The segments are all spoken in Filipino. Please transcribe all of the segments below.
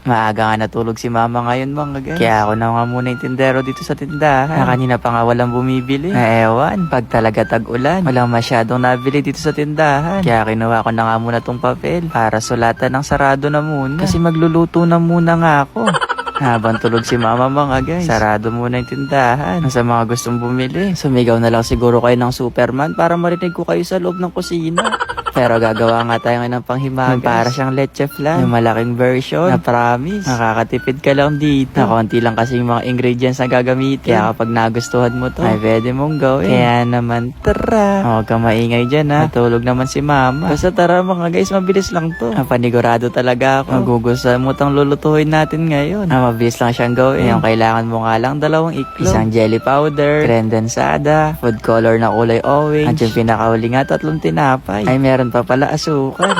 Maaga nga natulog si mama ngayon mga guys. Kaya ako na nga muna yung tindero dito sa tindahan. Na kanina pa nga walang bumibili. Na ewan, pag talaga tag-ulan, walang masyadong nabili dito sa tindahan. Kaya kinuha ko na nga muna tong papel para sulatan ng sarado na muna. Kasi magluluto na muna nga ako. Habang tulog si mama mga guys, sarado muna yung tindahan. Sa mga gustong bumili, sumigaw na lang siguro kayo ng Superman para marinig ko kayo sa loob ng kusina. Pero gagawa nga tayo ngayon ng panghimagas. Para siyang leche flan. Yung malaking version. Na promise. Nakakatipid ka lang dito. Na konti lang kasi yung mga ingredients na gagamitin. Kaya kapag nagustuhan mo to, ay pwede mong gawin. Kaya naman, tara. Huwag kang maingay dyan ha. Natulog naman si mama. Basta tara mga guys, mabilis lang to. Panigurado talaga ako. Magugustuhan mo tang lulutuin natin ngayon. Mabilis lang siyang gawin. Yung kailangan mo nga lang 2 iklog. Isang jelly powder, crendensada, food color na kulay orange. At yung pinakahuli nga 3 tinapay. Ay meron pa pala asukal.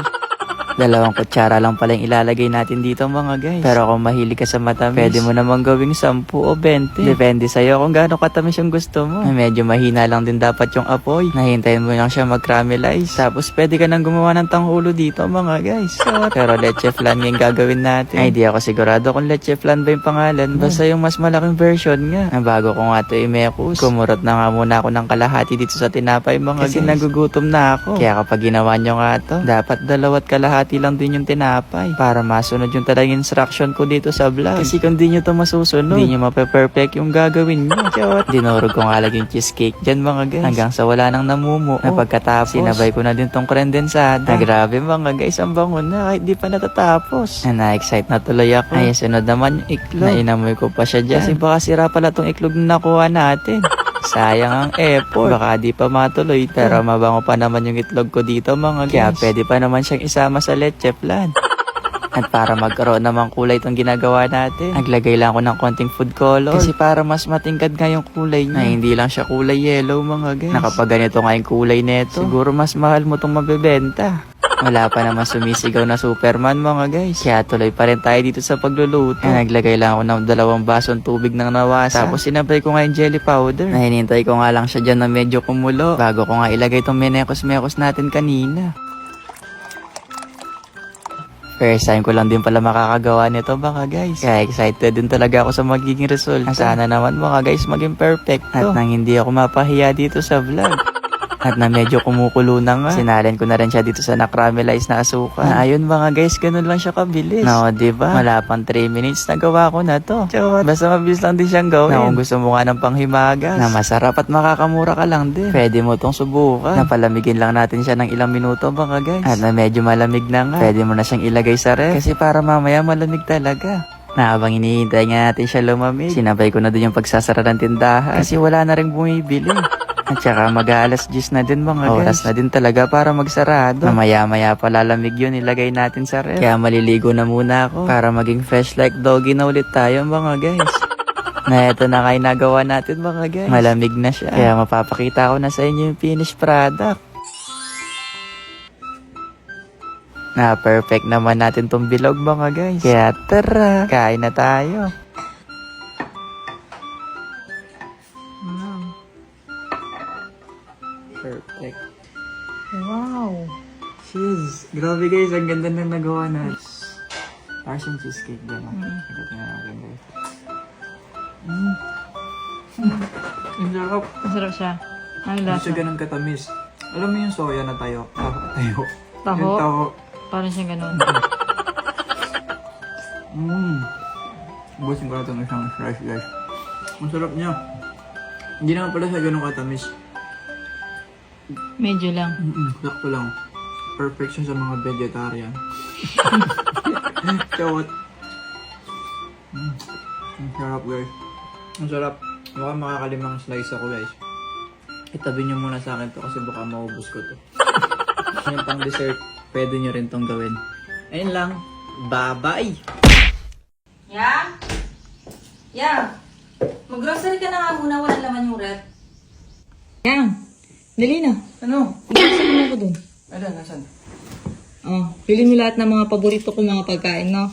2 kutsara lang pala yung ilalagay natin dito mga guys. Pero kung mahilig ka sa matamis, pwede mo namang gawing 10 o 20. Depende sa'yo kung gaano katamis yung gusto mo. Medyo mahina lang din dapat yung apoy. Nahintayin mo lang siya mag-caramelize. Tapos pwede ka nang gumawa ng tanghulo dito mga guys. Pero leche flan yung gagawin natin. Ay di ako sigurado kung leche flan ba yung pangalan. Basta yung mas malaking version nga. Bago ko nga ito imekus, kumurot na nga muna ako ng kalahati dito sa tinapay mga guys. Kasi nagugutom na ako. Kaya kapag ginawa nyo nga to, dapat 2 at kalahati lang din yung tinapay para masunod yung talagang instruction ko dito sa vlog. Kasi kung di nyo to masusunod, di nyo mape-perfect yung gagawin nyo. Dinurog ko nga laging cheesecake dyan mga guys. Hanggang sa wala nang namumuo. Na pagkatapos, sinabay ko na din tong crendensada. Na grabe mga guys, ang bango na kahit di pa natatapos. Na-excite na tuloy ako. Ay, sunod naman yung iklog. Nainamoy ko pa siya dyan. Kasi baka sira pala tong iklog na nakuha natin. Sayang ang effort. Baka di pa matuloy. Pero mabango pa naman yung itlog ko dito mga guys. Kaya pwede pa naman siyang isama sa leche flan. At para magkaroon namang kulay itong ginagawa natin, naglagay lang ako ng konting food color. Kasi para mas matingkad nga yung kulay niya. Na hindi lang siya kulay yellow mga guys. Nakapag ganito nga yung kulay neto, siguro mas mahal mo itong mabebenta. Wala pa naman sumisigaw na Superman mga guys. Kaya tuloy pa rin tayo dito sa pagluluto. Naglagay lang ako ng 2 basong tubig ng nawasa. Tapos sinabay ko nga yung jelly powder. Hinintay ko nga lang siya dyan na medyo kumulo bago ko nga ilagay itong menekos-mekos natin kanina. First time ko lang din pala makakagawa nito mga guys. Kaya excited din talaga ako sa magiging result. Sana naman mga guys maging perfect to. At nang hindi ako mapahiya dito sa vlog. At na medyo kumukulo na nga, sinalin ko na rin siya dito sa na-caramelize na asukal. Na ayun mga guys, ganun lang siya kabilis. No, diba? Wala pang 3 minutes nagawa ko na to. Basta mabilis lang din siyang gawin. Na kung gusto mo nga ng panghimagas, na masarap at makakamura ka lang din, pwede mo tong subukan. Napalamigin lang natin siya ng ilang minuto mga guys. At na medyo malamig na nga, pwede mo na siyang ilagay sa ref. Kasi para mamaya malamig talaga. Na habang hinihintay nga natin siya lumamig, sinabay ko na din yung pagsasara ng tindahan. Kasi wala na rin bumibili. At saka mag-aalas 10 na din mga guys. Oras na din talaga para magsarado. Maya-maya pa lalamig yun, ilagay natin sa ref. Kaya maliligo na muna ako para maging fresh like doggy na ulit tayo mga guys. Na eto na kayo nagawa natin mga guys. Malamig na siya. Kaya mapapakita ko na sa inyo yung finished product. Na perfect naman natin tong bilog mga guys. Kaya tara, kain na tayo. Perfect. Wow! Cheese. Grabe guys, ang ganda na nagawa na. Parang yung cheesecake din. Ikatin na natin guys. Ang sarap. Masarap siya. Ang Hindi lasa. siya ganun katamis. Alam mo yung soya na tayo? Tayo. Taho? Yung taho. Parang siya ganun. Busin ko na ito ng isang rice guys. Ang sarap niya. Hindi naman pala siya ganun katamis. Medyo lang. Sakto lang. Perfect siya sa mga vegetarian. Kawat. Ang sarap guys. Ang sarap. Mukhang makakalimang slice ako guys. Itabi nyo muna sa akin to kasi baka maubos ko to. Yung pang dessert, pwede nyo rin tong gawin. Ayun lang. Bye-bye! Ya? Ya? Mag-grocery ka na nga muna, walang laman yung rep. Yan! Dali na. Ano? Ibigay mo ako dun. Ala, nasan? Oh, pili mo lahat ng mga paborito ko mga pagkain, no?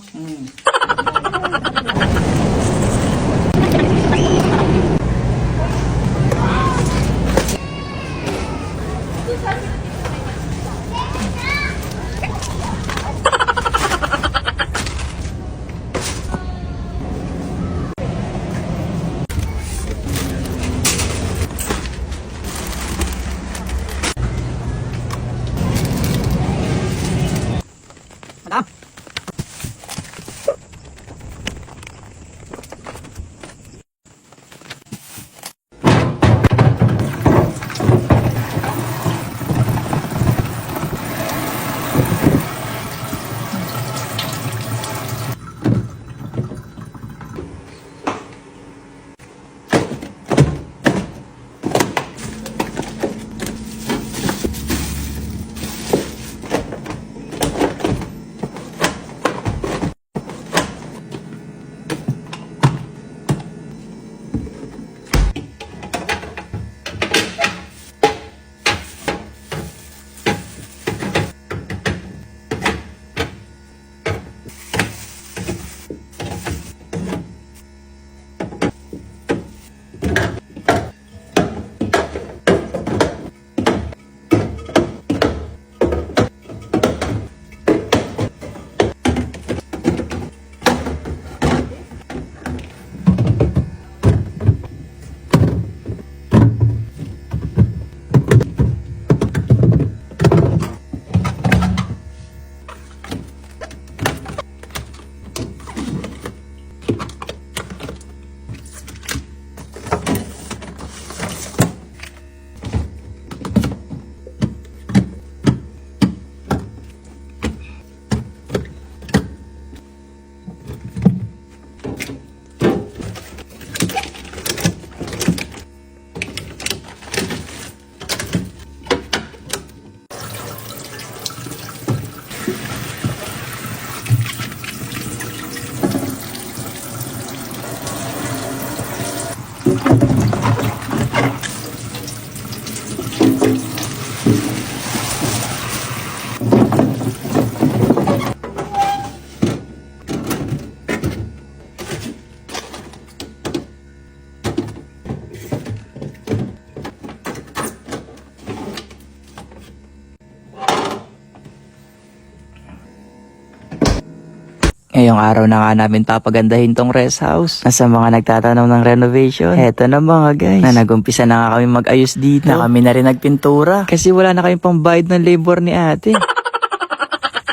Ngayong araw na nga namin papagandahin tong rest house. Nasa mga nagtatanong ng renovation. Eto na mga guys. Na nagumpisa na nga kami mag-ayos dito. Na kami na rin nagpintura. Kasi wala na kayong pambayad ng labor ni ate.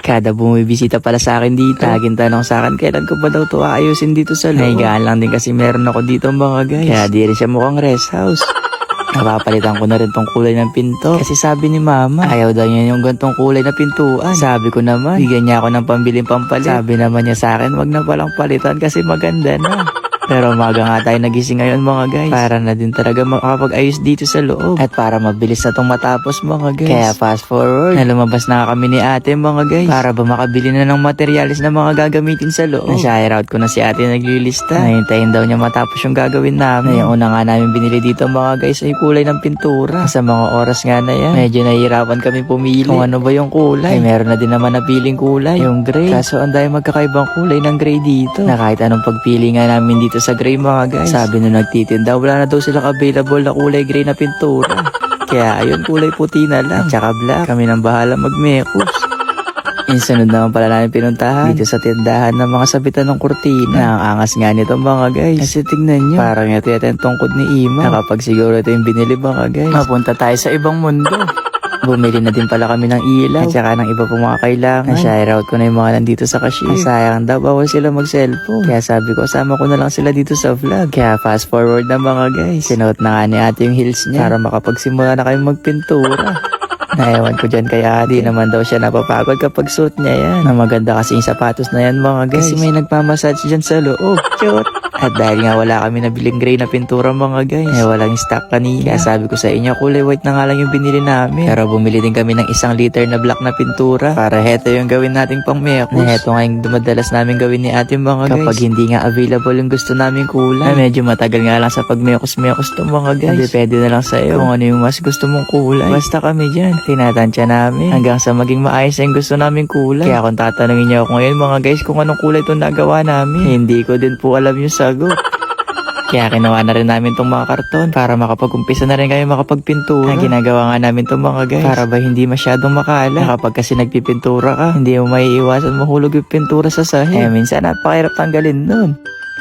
Kada bumibisita pala sa akin dito, laging tanong sa akin, kailan ko ba daw to aayusin dito sa loob? Nahigaan lang din kasi meron ako dito mga guys. Kaya di rin siya mukhang rest house. Napapalitan ko na rin tong kulay ng pinto. Kasi sabi ni mama, ayaw daw niya yung gantong kulay na pintuan. Sabi ko naman, bigyan niya ako ng pambiling pampalit. Sabi naman niya sa akin, wag na palang palitan kasi maganda na. Pero umaga nga tayo nagising ngayon mga guys. Para na din talaga makapag-ayos dito sa loob. At para mabilis na tong matapos mga guys. Kaya fast forward, na lumabas na kami ni ate mga guys. Para ba makabili na ng materialis na mga gagamitin sa loob. Na-share out ko na si ate naglilista. Nahintayin daw niya matapos yung gagawin namin. Na yung una nga namin binili dito mga guys ay kulay ng pintura. Sa mga oras nga na yan, medyo nahihirapan kami pumili kung ano ba yung kulay. Ay meron na din naman napiling kulay, yung gray. Kaso ang dahil magkakaibang kulay ng gray dito. Na kahit anong pagpili nga namin dito sa gray mga guys. Sabi nung nagtitinda, wala na daw silang available na kulay gray na pintura. Kaya ayun, kulay puti na lang. At saka black. Kami nang bahala mag-mekos. Insunod naman pala namin pinuntahan dito sa tindahan ng mga sabitan ng kurtina. Ang angas nga nito mga guys. Kasi tignan nyo, parang ito yata yung tungkod ni Ima. Nakapag siguro ito yung binili mga guys. Mapunta tayo sa ibang mundo. Bumili na din pala kami ng ilaw at saka ng iba pong mga kailangan. Na-share out ko na yung mga nandito sa cashier. Sayang daw, bawal sila mag-cellphone. Kaya sabi ko, sama ko na lang sila dito sa vlog. Kaya fast forward na mga guys. Sinuot na nga ni ate yung heels niya para makapagsimula na kayong magpintura. Naewan ko dyan kaya di naman daw siya napapagod kapag suot niya yan. Na maganda kasi yung sapatos na yan mga guys. Kasi may nagmamassage dyan sa loob. Cute! At dahil nga wala kami nabiling gray na pintura mga guys, walang stock kanina. Kaya sabi ko sa inyo, kulay white na nga lang yung binili namin. Pero bumili din kami ng 1 liter na black na pintura para heto yung gawin nating pang mekos. Na heto nga yung dumadalas namin gawin ni ate mga guys. Kapag hindi nga available yung gusto namin kulay. Na medyo matagal nga lang sa pagmekos-mekos to mga guys. Depende na lang sa'yo kung ano yung mas gusto mong kulay. Basta kami dyan, tinatansya namin hanggang sa maging maayos na yung gusto namin kulay. Kaya kung tatanungin niyo ako ngayon mga guys kung anong kulay itong nagawa namin, hindi ko din po alam yung sagot. Kaya kinuha na rin namin tong mga karton para makapag-umpisa na rin kayo makapagpintura. Ang ginagawa nga namin tong mga guys para ba hindi masyadong makala. Kapag kasi nagpipintura ka, hindi mo maiiwasan mahulog yung pintura sa sahig. Minsan napakahirap tanggalin nun.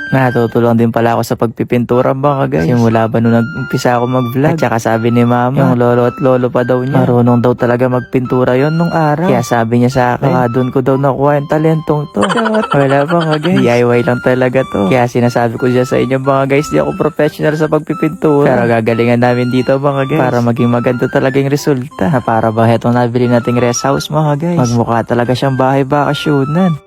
Natutulong din pala ako sa pagpipintura mga guys. Simula ba nung nag-umpisa ako mag-vlog. At saka sabi ni mama, yung lolo at lolo pa daw niya, marunong daw talaga magpintura yon nung araw. Kaya sabi niya sa akin, baka doon ko daw nakuha yung talentong to. Wala pa mga guys, DIY lang talaga to. Kaya sinasabi ko dyan sa inyo mga guys, di ako professional sa pagpipintura. Pero gagalingan namin dito mga guys para maging maganda talaga yung resulta. Na para ba hetong nabili nating rest house mga guys, magmukha talaga siyang bahay bakasyonan.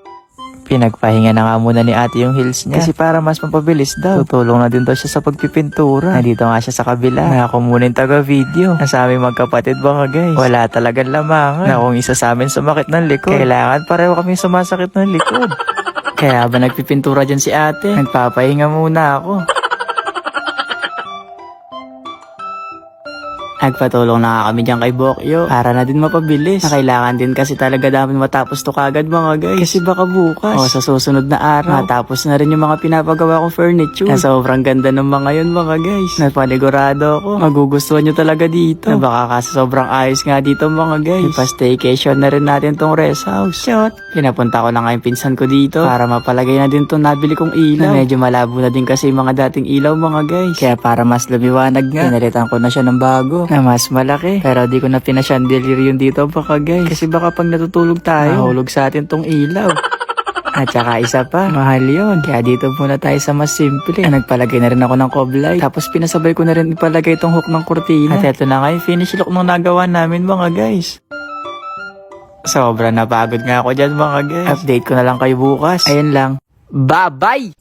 Pinagpahinga na nga muna ni ate yung heels niya. Kasi para mas mapabilis daw. Tutulong na din daw siya sa pagpipintura. Nandito nga siya sa kabila. Na ako muna yung taga-video. Sa aming magkapatid mga guys. Wala talagang lamangan. Na kung isa sa amin sumakit ng likod, kailangan pareho kami sumasakit ng likod. Kaya ba nagpipintura dyan si ate, nagpapahinga muna ako. Nagpatulong na nga kami dyan kay Bokyo para na din mapabilis. Na kailangan din kasi talaga namin matapos to kagad mga guys. Kasi baka bukas o sa susunod na araw matapos na rin yung mga pinapagawa kong furniture. Na sobrang ganda ng mga yun mga guys. Napanigurado ako, magugustuhan nyo talaga dito. Na baka kasi sobrang ayos nga dito mga guys. Ipa-staycation na rin natin tong rest house. Shot! Pinapunta ko na nga yung pinsan ko dito para mapalagay na din tong nabili kong ilaw. Na medyo malabo na din kasi yung mga dating ilaw mga guys. Kaya para mas lumiwanag nga, pinalitan ko na siya ng bago na mas malaki. Pero di ko na pinashandelier yun dito baka guys. Kasi baka pag natutulog tayo, mahulog sa atin tong ilaw. At saka isa pa, mahal yun. Kaya dito muna tayo sa mas simple. Nagpalagay na rin ako ng cob light. Tapos pinasabay ko na rin ipalagay tong hook ng kurtina. At eto na nga yung finish look nung nagawa namin mga guys. Sobra napagod nga ako dyan mga guys. Update ko na lang kayo bukas. Ayun lang. Bye-bye!